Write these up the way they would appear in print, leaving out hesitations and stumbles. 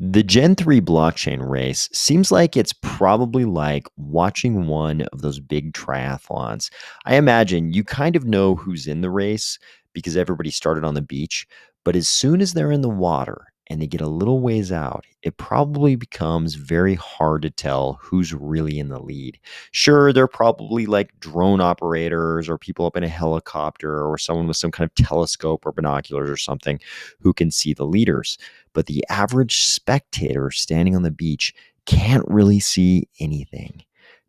The Gen 3 blockchain race seems like it's probably like watching one of those big triathlons. I imagine you kind of know who's in the race because everybody started on the beach, but as soon as they're in the water and they get a little ways out, it probably becomes very hard to tell who's really in the lead. Sure, they're probably like drone operators or people up in a helicopter or someone with some kind of telescope or binoculars or something who can see the leaders, but the average spectator standing on the beach can't really see anything.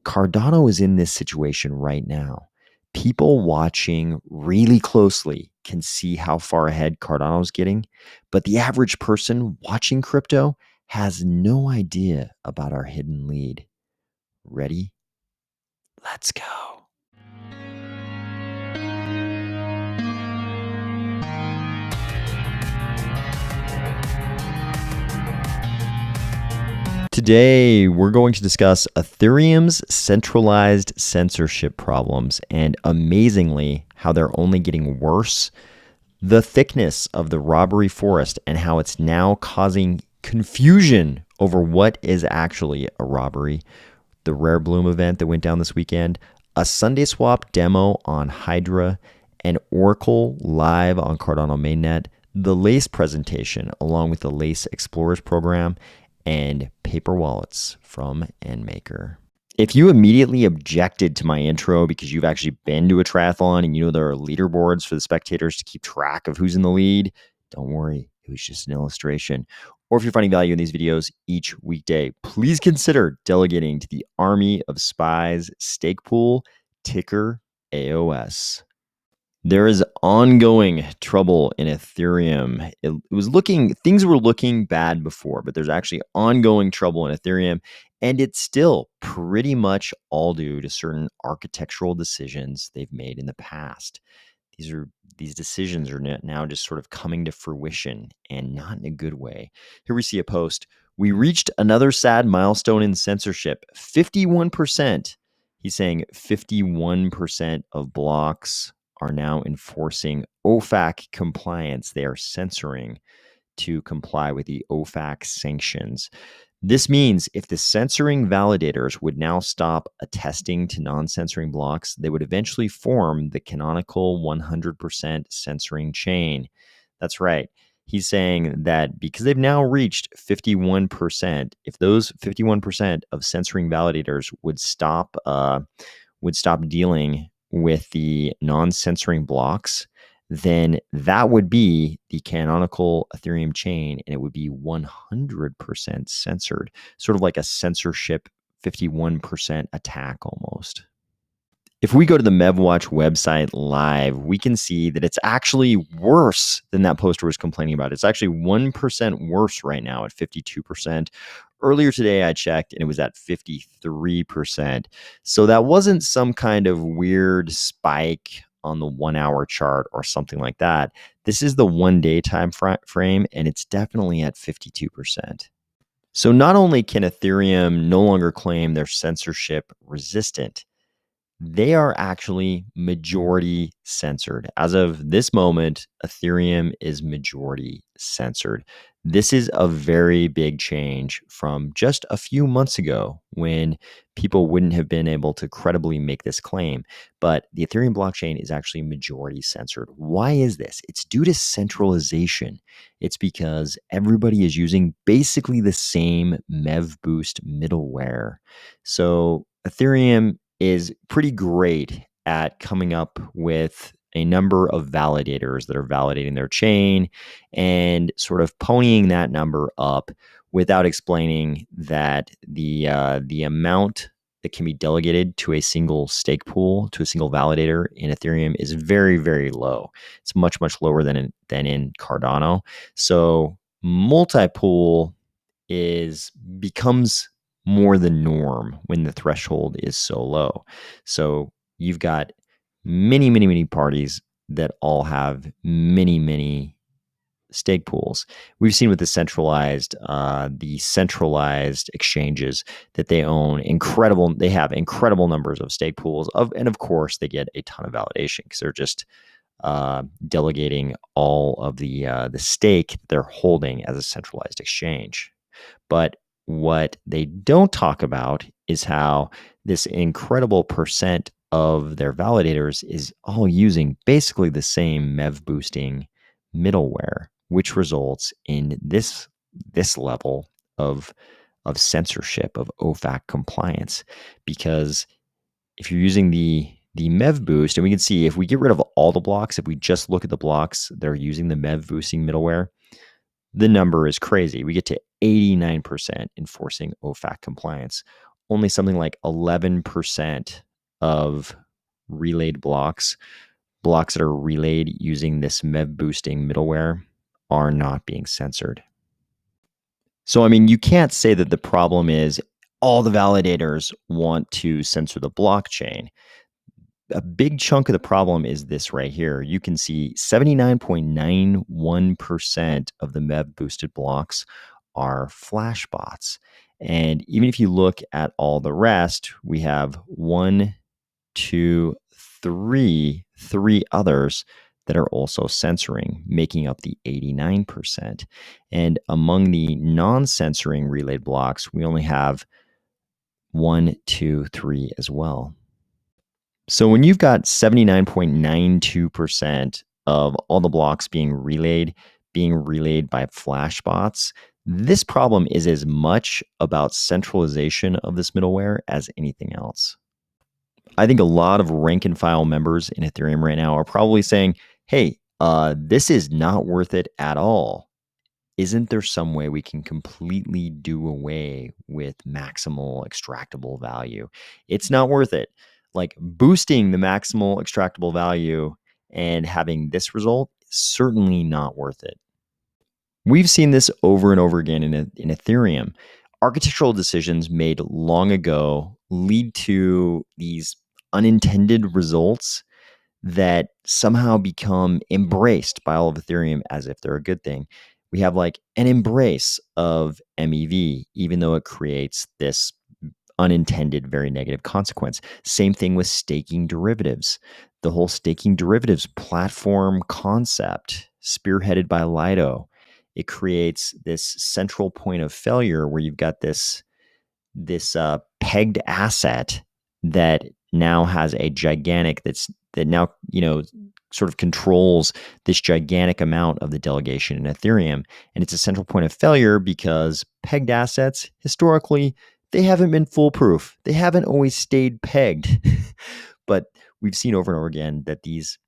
Cardano is in this situation right now. People watching really closely can see how far ahead Cardano's getting, but the average person watching crypto has no idea about our hidden lead. Ready? Let's go. Today, we're going to discuss Ethereum's centralized censorship problems and, amazingly, how they're only getting worse, the thickness of the Robbery forest and how it's now causing confusion over what is actually a robbery, the Rare Bloom event that went down this weekend, a SundaeSwap demo on Hydra, and Oracle live on Cardano mainnet, the Lace presentation along with the Lace Explorers program, and paper wallets from NMKR. If you immediately objected to my intro because you've actually been to a triathlon and you know there are leaderboards for the spectators to keep track of who's in the lead, don't worry, it was just an illustration. Or if you're finding value in these videos each weekday, please consider delegating to the Army of Spies stake pool, ticker AOS. There is ongoing trouble in Ethereum. Things were looking bad before, but there's actually ongoing trouble in Ethereum, and it's still pretty much all due to certain architectural decisions they've made in the past. These decisions are now just sort of coming to fruition, and not in a good way. Here we see a post. We reached another sad milestone in censorship. 51%. He's saying 51% of blocks are now enforcing OFAC compliance. They are censoring to comply with the OFAC sanctions. This means if the censoring validators would now stop attesting to non-censoring blocks, they would eventually form the canonical 100% censoring chain. That's right. He's saying that because they've now reached 51%, if those 51% of censoring validators would stop dealing with the non-censoring blocks, then that would be the canonical Ethereum chain, and it would be 100% censored, sort of like a censorship 51% attack almost. If we go to the MEVWatch website live, we can see that it's actually worse than that poster was complaining about. It's actually 1% worse right now at 52%. Earlier today, I checked and it was at 53%. So that wasn't some kind of weird spike on the 1 hour chart or something like that. This is the 1 day time frame, and it's definitely at 52%. So not only can Ethereum no longer claim they're censorship resistant, they are actually majority censored. As of this moment, Ethereum is majority censored. This is a very big change from just a few months ago when people wouldn't have been able to credibly make this claim. But the Ethereum blockchain is actually majority censored. Why is this? It's due to centralization. It's because everybody is using basically the same MEV Boost middleware. So Ethereum is pretty great at coming up with a number of validators that are validating their chain and sort of ponying that number up without explaining that the amount that can be delegated to a single stake pool, to a single validator in Ethereum is very, very low. It's much, much lower than in Cardano. So multi-pool becomes more the norm when the threshold is so low. So you've got many, many, many parties that all have many, many stake pools. We've seen with the centralized exchanges that they have incredible numbers of stake pools and of course they get a ton of validation because they're just delegating all of the stake they're holding as a centralized exchange. But what they don't talk about is how this incredible percent of their validators is all using basically the same MEV boosting middleware, which results in this level of censorship, of OFAC compliance. Because if you're using the MEV boost, and we can see if we get rid of all the blocks, if we just look at the blocks that are using the MEV boosting middleware, the number is crazy. We get to 89% enforcing OFAC compliance. Only something like 11% of relayed blocks that are relayed using this MEV boosting middleware, are not being censored. So, I mean, you can't say that the problem is all the validators want to censor the blockchain. A big chunk of the problem is this right here. You can see 79.91% of the MEV boosted blocks are flash bots. And even if you look at all the rest, we have one, two, three others that are also censoring, making up the 89%. And among the non-censoring relayed blocks, we only have 1, 2, 3 as well. So when you've got 79.92% of all the blocks being relayed by flash bots, this problem is as much about centralization of this middleware as anything else. I think a lot of rank and file members in Ethereum right now are probably saying, hey, this is not worth it at all. Isn't there some way we can completely do away with maximal extractable value? It's not worth it. Like boosting the maximal extractable value and having this result is certainly not worth it. We've seen this over and over again in Ethereum. Architectural decisions made long ago lead to these unintended results that somehow become embraced by all of Ethereum as if they're a good thing. We have like an embrace of MEV, even though it creates this unintended, very negative consequence. Same thing with staking derivatives. The whole staking derivatives platform concept, spearheaded by Lido, it creates this central point of failure where you've got this pegged asset that now has a gigantic that now sort of controls this gigantic amount of the delegation in Ethereum. And it's a central point of failure because pegged assets, historically, they haven't been foolproof. They haven't always stayed pegged. But we've seen over and over again that these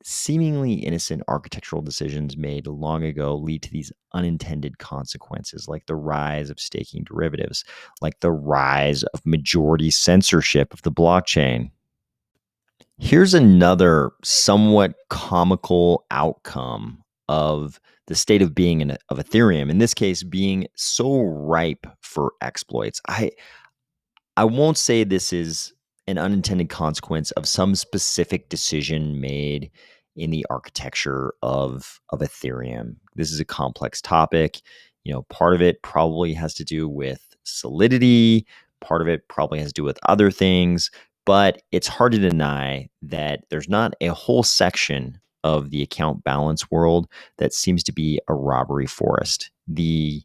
seemingly innocent architectural decisions made long ago lead to these unintended consequences, like the rise of staking derivatives, like the rise of majority censorship of the blockchain. Here's another somewhat comical outcome of the state of being of Ethereum, in this case being so ripe for exploits. I won't say this is an unintended consequence of some specific decision made in the architecture of Ethereum. This is a complex topic. Part of it probably has to do with solidity. Part of it probably has to do with other things. But it's hard to deny that there's not a whole section of the account balance world that seems to be a robbery forest. The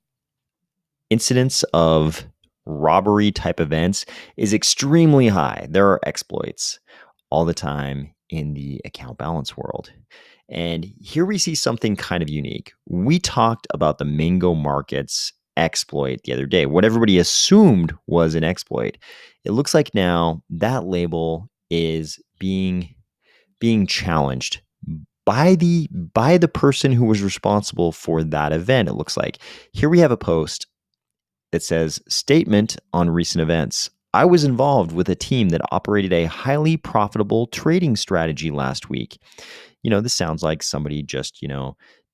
incidence of robbery type events is extremely high. There are exploits all the time in the account balance world. And here we see something kind of unique. We talked about the Mango Markets exploit the other day, what everybody assumed was an exploit. It looks like now that label is being challenged by the person who was responsible for that event. It looks like here we have a post that says, statement on recent events. I was involved with a team that operated a highly profitable trading strategy last week. This sounds like somebody just,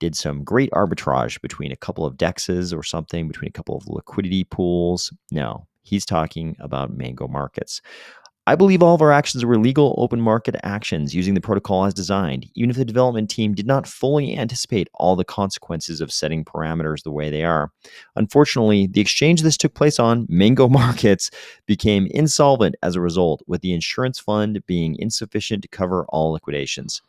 did some great arbitrage between a couple of dexes or something, between a couple of liquidity pools. No, he's talking about Mango Markets. I believe all of our actions were legal open market actions using the protocol as designed, even if the development team did not fully anticipate all the consequences of setting parameters the way they are. Unfortunately, the exchange this took place on, Mango Markets, became insolvent as a result, with the insurance fund being insufficient to cover all liquidations.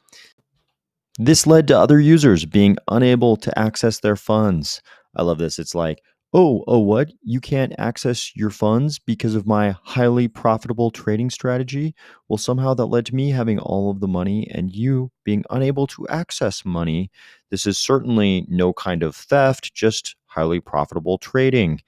This led to other users being unable to access their funds. I love this. It's like, Oh, what? You can't access your funds because of my highly profitable trading strategy? Well, somehow that led to me having all of the money and you being unable to access money. This is certainly no kind of theft, just highly profitable trading.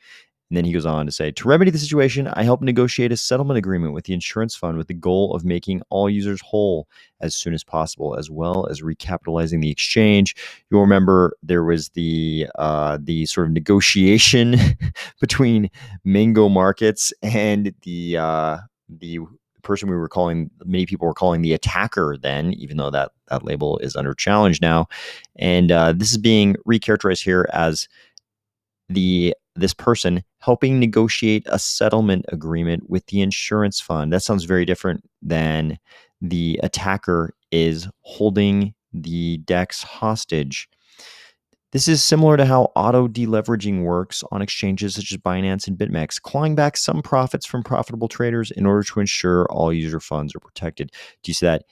And then he goes on to say, to remedy the situation, I helped negotiate a settlement agreement with the insurance fund with the goal of making all users whole as soon as possible, as well as recapitalizing the exchange. You'll remember there was the sort of negotiation between Mango Markets and the person we were calling, many people were calling the attacker then, even though that label is under challenge now. And this is being recharacterized here as this person helping negotiate a settlement agreement with the insurance fund. That sounds very different than the attacker is holding the DEX hostage. This is similar to how auto deleveraging works on exchanges such as Binance and BitMEX, clawing back some profits from profitable traders in order to ensure all user funds are protected. Do you see that?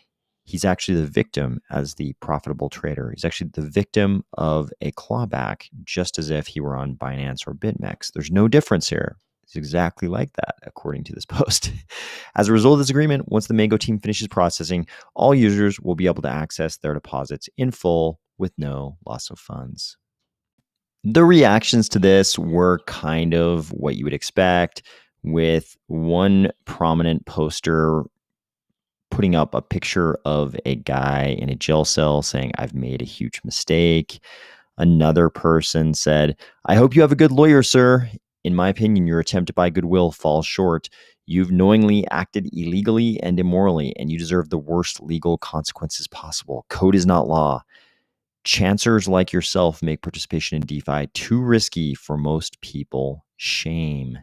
He's actually the victim as the profitable trader. He's actually the victim of a clawback, just as if he were on Binance or BitMEX. There's no difference here. It's exactly like that, according to this post. As a result of this agreement, once the Mango team finishes processing, all users will be able to access their deposits in full with no loss of funds. The reactions to this were kind of what you would expect, with one prominent poster putting up a picture of a guy in a jail cell saying, I've made a huge mistake. Another person said, I hope you have a good lawyer, sir. In my opinion, your attempt to buy goodwill falls short. You've knowingly acted illegally and immorally, and you deserve the worst legal consequences possible. Code is not law. Chancers like yourself make participation in DeFi too risky for most people. Shame.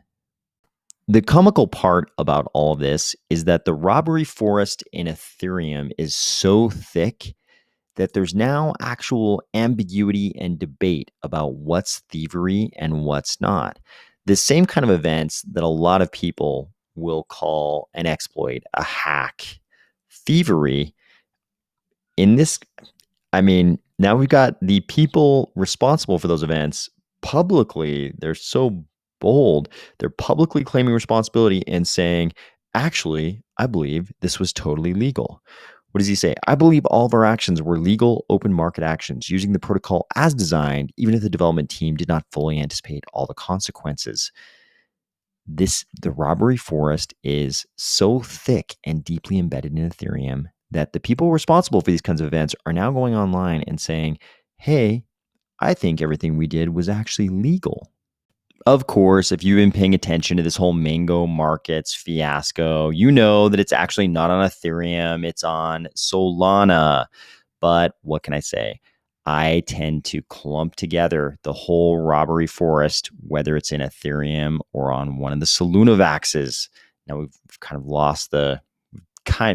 The comical part about all of this is that the robbery forest in Ethereum is so thick that there's now actual ambiguity and debate about what's thievery and what's not. The same kind of events that a lot of people will call an exploit, a hack, thievery. In this, I mean, now we've got the people responsible for those events publicly. They're so bold. They're publicly claiming responsibility and saying, actually, I believe this was totally legal. What does he say? I believe all of our actions were legal open market actions using the protocol as designed, even if the development team did not fully anticipate all the consequences. The robbery forest is so thick and deeply embedded in Ethereum that the people responsible for these kinds of events are now going online and saying, hey, I think everything we did was actually legal. Of course, if you've been paying attention to this whole Mango Markets fiasco, you know that it's actually not on Ethereum, it's on Solana. But what can I say? I tend to clump together the whole robbery forest, whether it's in Ethereum or on one of the Solunavaxes. Now we've kind of lost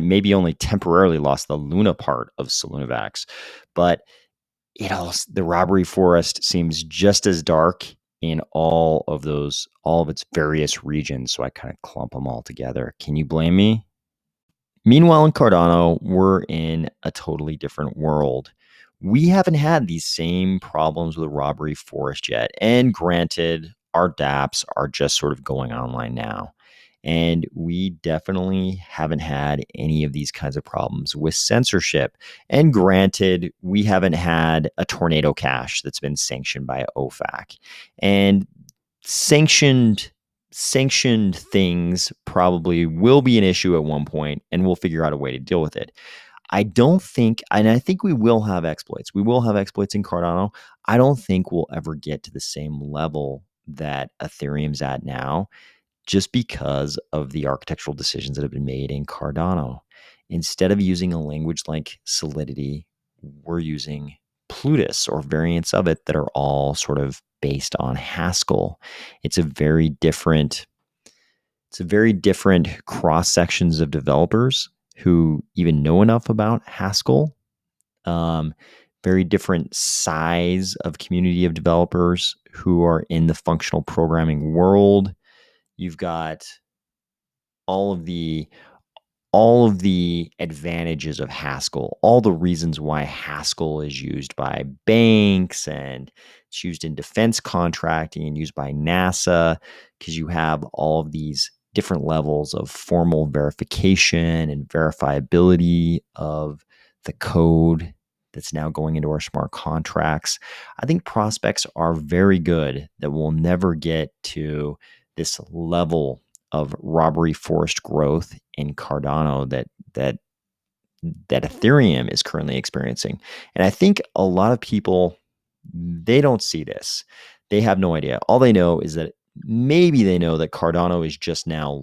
maybe only temporarily lost the Luna part of Solunavax, but the robbery forest seems just as dark in all of its various regions. So I kind of clump them all together. Can you blame me? Meanwhile, in Cardano, we're in a totally different world. We haven't had these same problems with the robbery forest yet. And granted, our dApps are just sort of going online now. And we definitely haven't had any of these kinds of problems with censorship. And granted, we haven't had a tornado cache that's been sanctioned by OFAC. And sanctioned things probably will be an issue at one point, and we'll figure out a way to deal with it. I think we will have exploits. We will have exploits in Cardano. I don't think we'll ever get to the same level that Ethereum's at now, just because of the architectural decisions that have been made in Cardano. Instead of using a language like Solidity, we're using Plutus or variants of it that are all sort of based on Haskell. It's a very different cross sections of developers who even know enough about Haskell. Very different size of community of developers who are in the functional programming world. You've got all of the all of the advantages of Haskell, all the reasons why Haskell is used by banks and it's used in defense contracting and used by NASA, because you have all of these different levels of formal verification and verifiability of the code that's now going into our smart contracts. I think prospects are very good that we'll never get to this level of robbery forced growth in Cardano that Ethereum is currently experiencing. And I think a lot of people, they don't see this. They have no idea. All they know is that maybe they know that Cardano is just now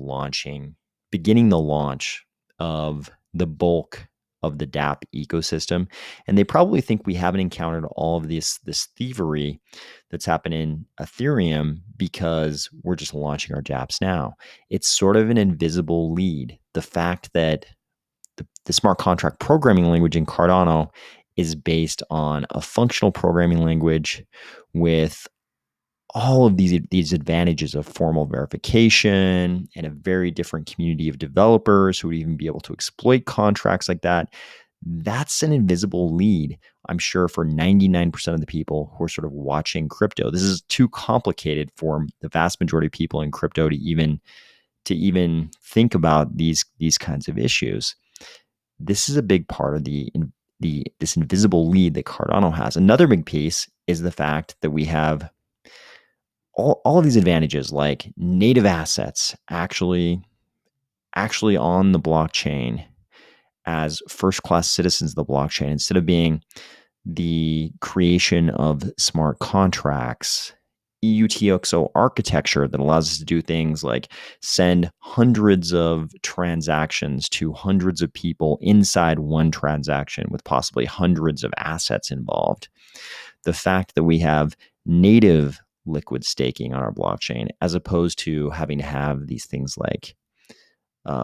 beginning the launch of the bulk of the dApp ecosystem. And they probably think we haven't encountered all of this thievery that's happened in Ethereum because we're just launching our dApps now. It's sort of an invisible lead. The fact that the smart contract programming language in Cardano is based on a functional programming language with all of these advantages of formal verification and a very different community of developers who would even be able to exploit contracts like that. That's an invisible lead, I'm sure, for 99% of the people who are sort of watching crypto. This is too complicated for the vast majority of people in crypto to even think about these kinds of issues. This is a big part of this invisible lead that Cardano has. Another big piece is the fact that we have all of these advantages, like native assets actually on the blockchain as first-class citizens of the blockchain, instead of being the creation of smart contracts, UTXO architecture that allows us to do things like send hundreds of transactions to hundreds of people inside one transaction with possibly hundreds of assets involved. The fact that we have native liquid staking on our blockchain, as opposed to having to have these things like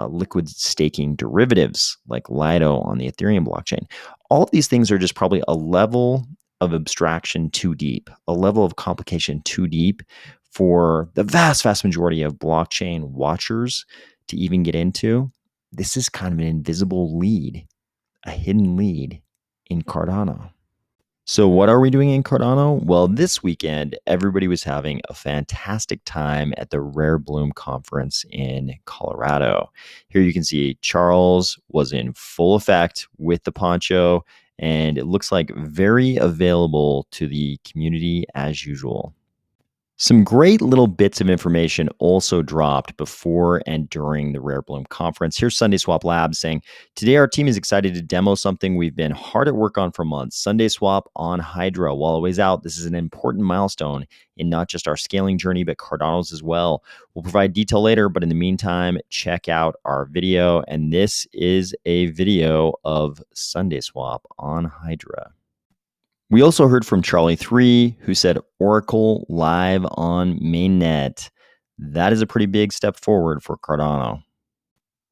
liquid staking derivatives like Lido on the Ethereum blockchain. All of these things are just probably a level of abstraction too deep, a level of complication too deep for the vast majority of blockchain watchers to even get into. This is kind of an invisible lead, a hidden lead in Cardano. So what are we doing in Cardano? Well, this weekend, everybody was having a fantastic time at the Rare Bloom conference in Colorado. Here you can see Charles was in full effect with the poncho, and it looks like very available to the community as usual. Some great little bits of information also dropped before and during the Rare Bloom conference. Here's SundaeSwap Labs saying, today our team is excited to demo something we've been hard at work on for months, SundaeSwap on Hydra. While it weighs out, this is an important milestone in not just our scaling journey, but Cardano's as well. We'll provide detail later, but in the meantime, check out our video. And this is a video of SundaeSwap on Hydra. We also heard from Charlie3, who said Oracle live on mainnet. That is a pretty big step forward for Cardano.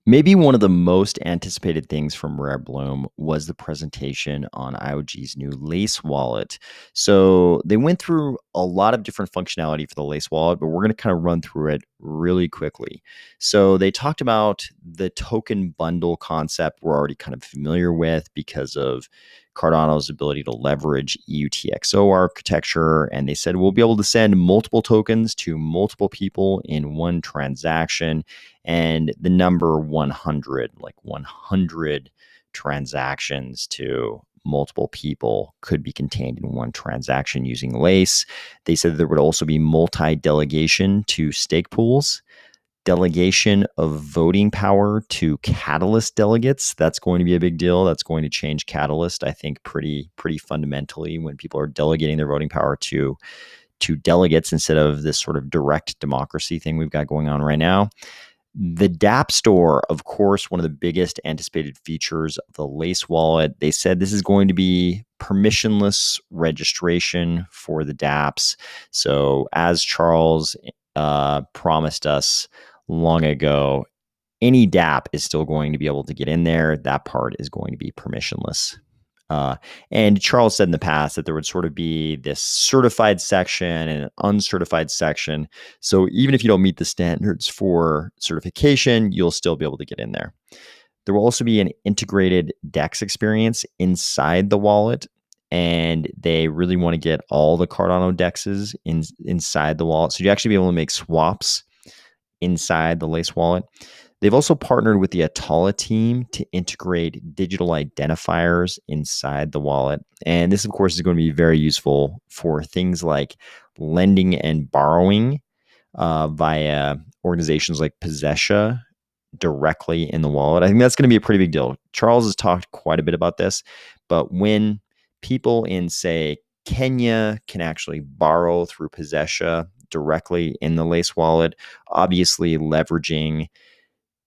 Maybe one of the most anticipated things from Rare Bloom was the presentation on IOG's new Lace wallet. So they went through a lot of different functionality for the Lace wallet, but we're going to kind of run through it really quickly. So they talked about the token bundle concept we're already kind of familiar with because of Cardano's ability to leverage UTXO architecture. And they said we'll be able to send multiple tokens to multiple people in one transaction. And the number 100, like 100 transactions to multiple people could be contained in one transaction using Lace. They said there would also be multi-delegation to stake pools, delegation of voting power to Catalyst delegates. That's going to be a big deal. That's going to change Catalyst, I think, pretty fundamentally when people are delegating their voting power to delegates instead of this sort of direct democracy thing we've got going on right now. The dApp store, of course, one of the biggest anticipated features of the Lace wallet. They said this is going to be permissionless registration for the dApps. So as Charles promised us long ago, any dApp is still going to be able to get in there. That part is going to be permissionless. And Charles said in the past that there would sort of be this certified section and an uncertified section. So even if you don't meet the standards for certification, you'll still be able to get in there. There will also be an integrated DEX experience inside the wallet, and they really want to get all the Cardano DEXs inside the wallet. So you actually be able to make swaps inside the Lace wallet. They've also partnered with the Atala team to integrate digital identifiers inside the wallet. And this, of course, is going to be very useful for things like lending and borrowing via organizations like Possessia directly in the wallet. I think that's going to be a pretty big deal. Charles has talked quite a bit about this, but when people in, say, Kenya can actually borrow through Possessia directly in the Lace wallet, obviously leveraging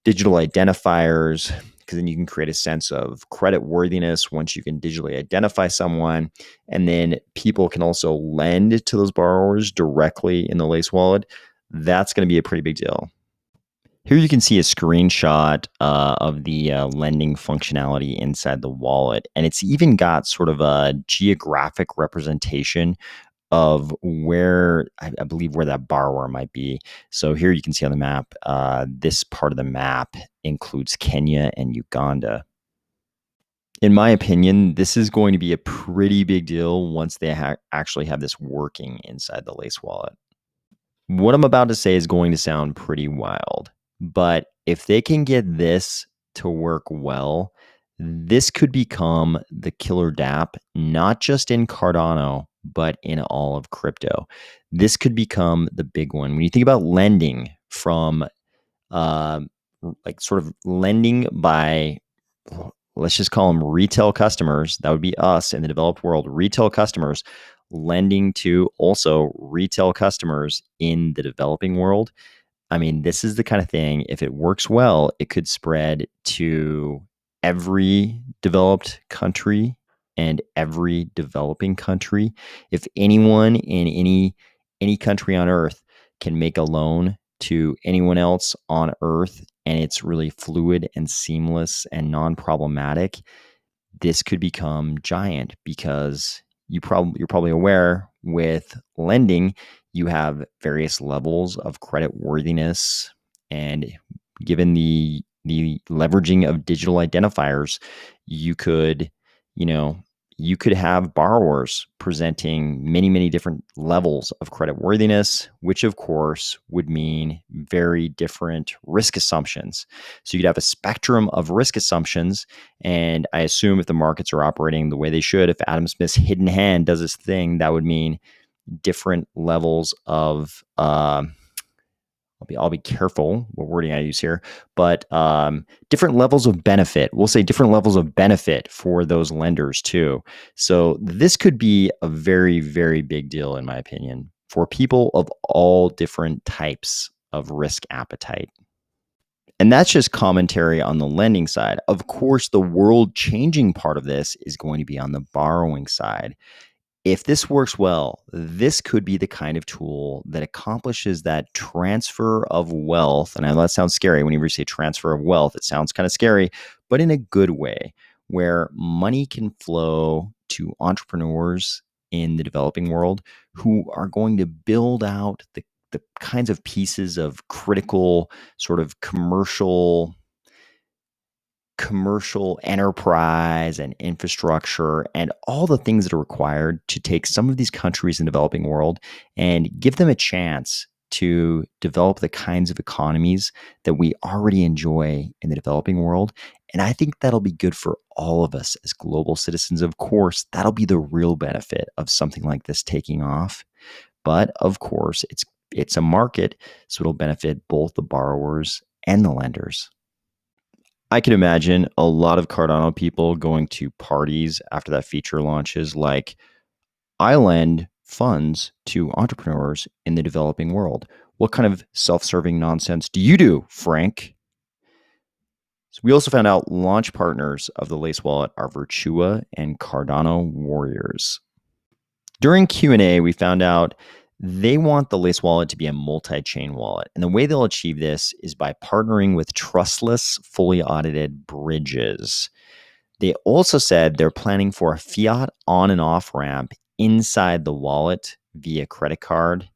digital identifiers, because then you can create a sense of credit worthiness once you can digitally identify someone. And then people can also lend to those borrowers directly in the Lace wallet. That's going to be a pretty big deal. Here you can see a screenshot of the lending functionality inside the wallet. And it's even got sort of a geographic representation of where I believe where that borrower might be. So here you can see on the map, this part of the map includes Kenya and Uganda. In my opinion, this is going to be a pretty big deal once they actually have this working inside the Lace wallet. What I'm about to say is going to sound pretty wild, but if they can get this to work well, this could become the killer dApp, not just in Cardano, but in all of crypto. This could become the big one. When you think about lending from like sort of lending by, let's just call them retail customers, that would be us in the developed world, retail customers lending to also retail customers in the developing world. I mean, this is the kind of thing, if it works well, it could spread to every developed country and every developing country. If anyone in any country on earth can make a loan to anyone else on earth, and it's really fluid and seamless and non-problematic, this could become giant, because you're probably aware with lending, you have various levels of credit worthiness, and given the leveraging of digital identifiers, you could have borrowers presenting many different levels of credit worthiness, which of course would mean very different risk assumptions. So you'd have a spectrum of risk assumptions. And I assume if the markets are operating the way they should, if Adam Smith's hidden hand does his thing, that would mean different levels of, I'll be careful what wording I use here, but different levels of benefit. We'll say different levels of benefit for those lenders too. So this could be a very, very big deal, in my opinion, for people of all different types of risk appetite. And that's just commentary on the lending side. Of course, the world-changing part of this is going to be on the borrowing side. If this works well, this could be the kind of tool that accomplishes that transfer of wealth. And I know that sounds scary. When you say transfer of wealth, it sounds kind of scary, but in a good way, where money can flow to entrepreneurs in the developing world who are going to build out the kinds of pieces of critical sort of commercial enterprise and infrastructure and all the things that are required to take some of these countries in the developing world and give them a chance to develop the kinds of economies that we already enjoy in the developing world. And I think that'll be good for all of us as global citizens. Of course, that'll be the real benefit of something like this taking off. But of course, it's a market, so it'll benefit both the borrowers and the lenders. I can imagine a lot of Cardano people going to parties after that feature launches, like, I lend funds to entrepreneurs in the developing world. What kind of self-serving nonsense do you do, Frank? So we also found out launch partners of the Lace wallet are Virtua and Cardano Warriors. During Q&A, we found out they want the Lace wallet to be a multi-chain wallet. And the way they'll achieve this is by partnering with trustless, fully audited bridges. They also said they're planning for a fiat on and off ramp inside the wallet via credit card.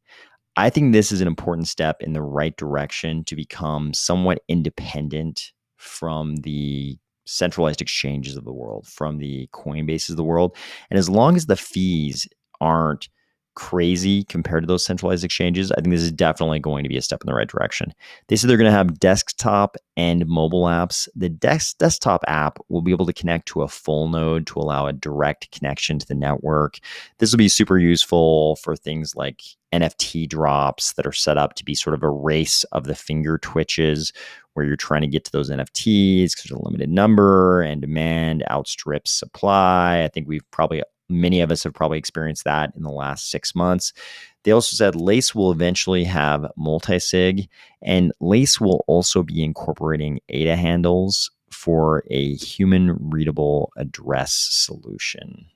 I think this is an important step in the right direction to become somewhat independent from the centralized exchanges of the world, from the Coinbases of the world. And as long as the fees aren't crazy compared to those centralized exchanges, I think this is definitely going to be a step in the right direction. They said they're going to have desktop and mobile apps. The desktop app will be able to connect to a full node to allow a direct connection to the network. This will be super useful for things like NFT drops that are set up to be sort of a race of the finger twitches, where you're trying to get to those NFTs because there's a limited number and demand outstrips supply. I think many of us have probably experienced that in the last 6 months. They also said Lace will eventually have multi-sig, and Lace will also be incorporating ADA handles for a human-readable address solution.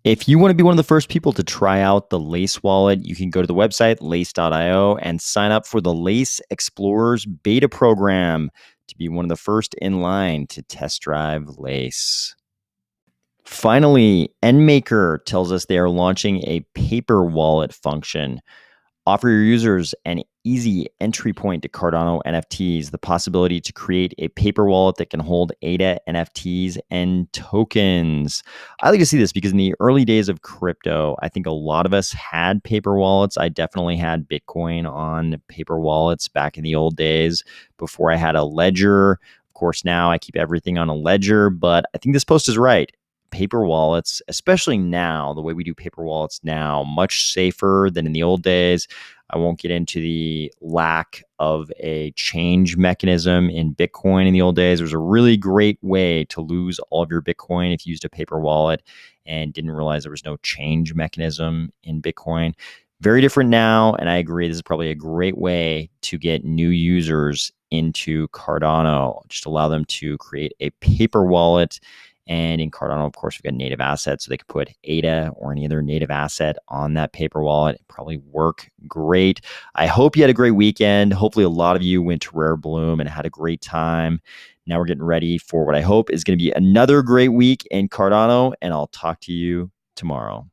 If you want to be one of the first people to try out the Lace wallet, you can go to the website, lace.io, and sign up for the Lace Explorers beta program to be one of the first in line to test drive Lace. Finally, NMKR tells us they are launching a paper wallet function. Offer your users an easy entry point to Cardano NFTs, the possibility to create a paper wallet that can hold ADA NFTs and tokens. I like to see this because in the early days of crypto, I think a lot of us had paper wallets. I definitely had Bitcoin on paper wallets back in the old days before I had a ledger. Of course, now I keep everything on a ledger, but I think this post is right. Paper wallets, especially now, the way we do paper wallets now, much safer than in the old days. I won't get into the lack of a change mechanism in Bitcoin in the old days. There was a really great way to lose all of your Bitcoin if you used a paper wallet and didn't realize there was no change mechanism in Bitcoin. Very different now, and I agree, this is probably a great way to get new users into Cardano. Just allow them to create a paper wallet. And in Cardano, of course, we've got native assets, so they could put ADA or any other native asset on that paper wallet. It'd probably work great. I hope you had a great weekend. Hopefully, a lot of you went to Rare Bloom and had a great time. Now we're getting ready for what I hope is going to be another great week in Cardano, and I'll talk to you tomorrow.